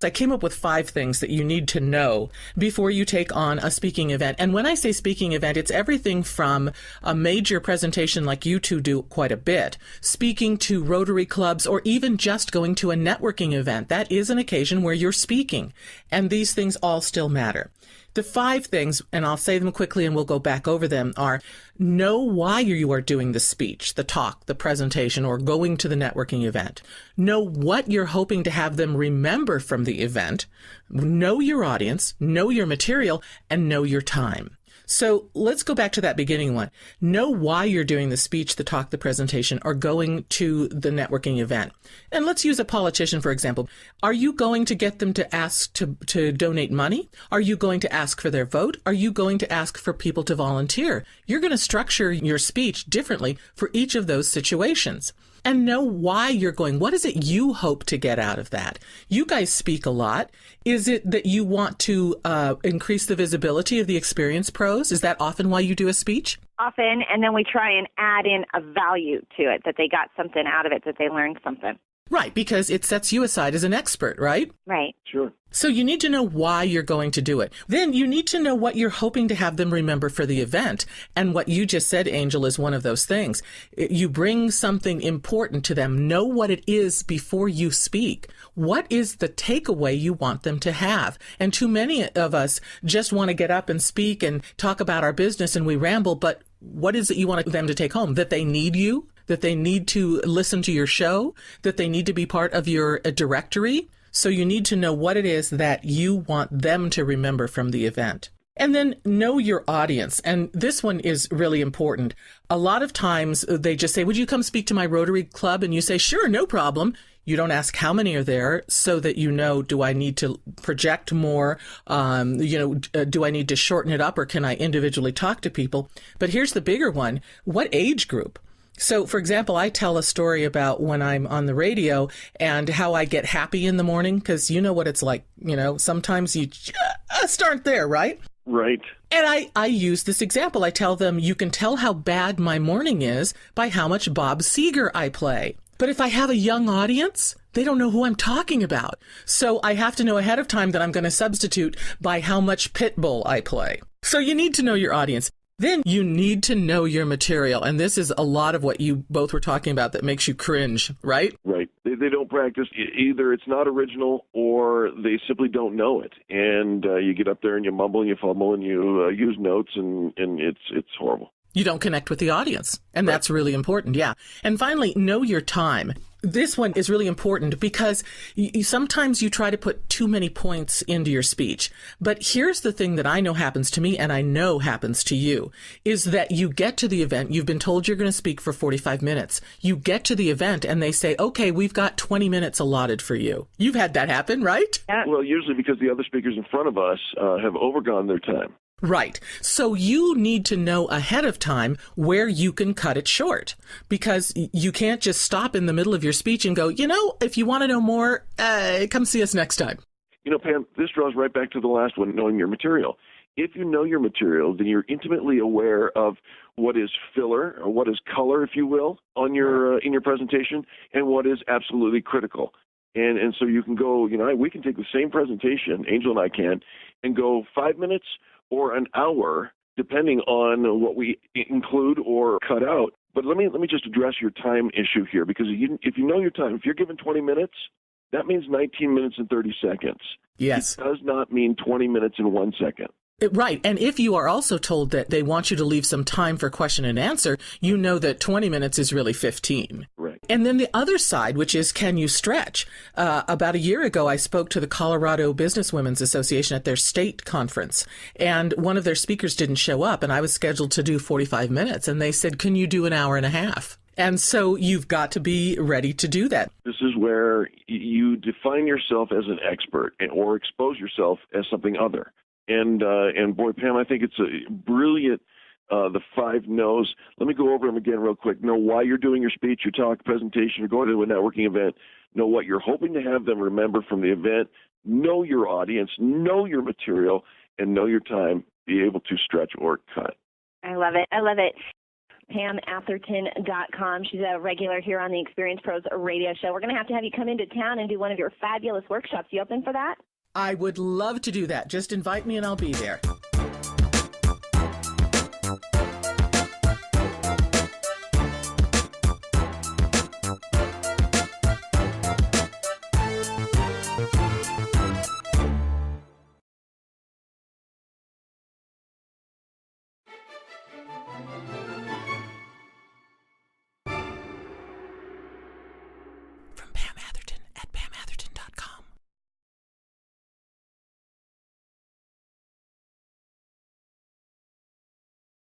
I came up with 5 things that you need to know before you take on a speaking event. And when I say speaking event, it's everything from a major presentation like you two do quite a bit, speaking to Rotary clubs, or even just going to a networking event. That is an occasion where you're speaking. And these things all still matter. The 5 things, and I'll say them quickly and we'll go back over them, are know why you are doing the speech, the talk, the presentation, or going to the networking event. Know what you're hoping to have them remember from the event. Know your audience, know your material, and know your time. So let's go back to that beginning one. Know why you're doing the speech, the talk, the presentation, or going to the networking event. And let's use a politician, for example. Are you going to get them to ask to donate money? Are you going to ask for their vote? Are you going to ask for people to volunteer? You're going to structure your speech differently for each of those situations. And know why you're going. What is it you hope to get out of that? You guys speak a lot. Is it that you want to increase the visibility of the experienced pros? Is that often why you do a speech? Often, and then we try and add in a value to it, that they got something out of it, that they learned something. Right, because it sets you aside as an expert, right? Right. Sure. So you need to know why you're going to do it. Then you need to know what you're hoping to have them remember for the event. And what you just said, Angel, is one of those things. You bring something important to them. Know what it is before you speak. What is the takeaway you want them to have? And too many of us just want to get up and speak and talk about our business, and we ramble. But what is it you want them to take home? That they need you? That they need to listen to your show? That they need to be part of your directory? So you need to know what it is that you want them to remember from the event. And then know your audience. And this one is really important. A lot of times they just say, would you come speak to my Rotary Club? And you say, sure, no problem. You don't ask how many are there, so that you know, do I need to project more? Do I need to shorten it up, or can I individually talk to people? But here's the bigger one. What age group? So, for example, I tell a story about when I'm on the radio and how I get happy in the morning, because you know what it's like. Sometimes you just aren't there, right? Right. And I use this example. I tell them, you can tell how bad my morning is by how much Bob Seger I play. But if I have a young audience, they don't know who I'm talking about. So I have to know ahead of time that I'm going to substitute by how much Pitbull I play. So you need to know your audience. Then you need to know your material. And this is a lot of what you both were talking about that makes you cringe, right? Right. They don't practice. Either it's not original or they simply don't know it. And you get up there and you mumble and you fumble and you use notes, and it's horrible. You don't connect with the audience. And right. That's really important. Yeah. And finally, know your time. This one is really important because sometimes you try to put too many points into your speech. But here's the thing that I know happens to me, and I know happens to you, is that you get to the event. You've been told you're going to speak for 45 minutes. You get to the event and they say, okay, we've got 20 minutes allotted for you. You've had that happen, right? Yeah. Well, usually because the other speakers in front of us have overgone their time. Right. So you need to know ahead of time where you can cut it short, because you can't just stop in the middle of your speech and go, if you want to know more, come see us next time. Pam, this draws right back to the last one, knowing your material. If you know your material, then you're intimately aware of what is filler, or what is color, if you will, on your in your presentation, and what is absolutely critical. And so you can go, we can take the same presentation, Angel and I can, and go 5 minutes or an hour, depending on what we include or cut out. But let me just address your time issue here, because if you know your time, if you're given 20 minutes, that means 19 minutes and 30 seconds. Yes. It does not mean 20 minutes and 1 second. Right. And if you are also told that they want you to leave some time for question and answer, you know that 20 minutes is really 15. Right. And then the other side, which is, can you stretch? About a year ago, I spoke to the Colorado Businesswomen's Association at their state conference, and one of their speakers didn't show up, and I was scheduled to do 45 minutes, and they said, can you do an hour and a half? And so you've got to be ready to do that. This is where you define yourself as an expert or expose yourself as something other. And boy, Pam, I think it's a brilliant, the 5 no's. Let me go over them again real quick. Know why you're doing your speech, your talk, presentation, or going to a networking event. Know what you're hoping to have them remember from the event. Know your audience, know your material, and know your time. Be able to stretch or cut. I love it. I love it. PamAtherton.com. She's a regular here on the Experience Pros radio show. We're going to have you come into town and do one of your fabulous workshops. You open for that? I would love to do that. Just invite me and I'll be there.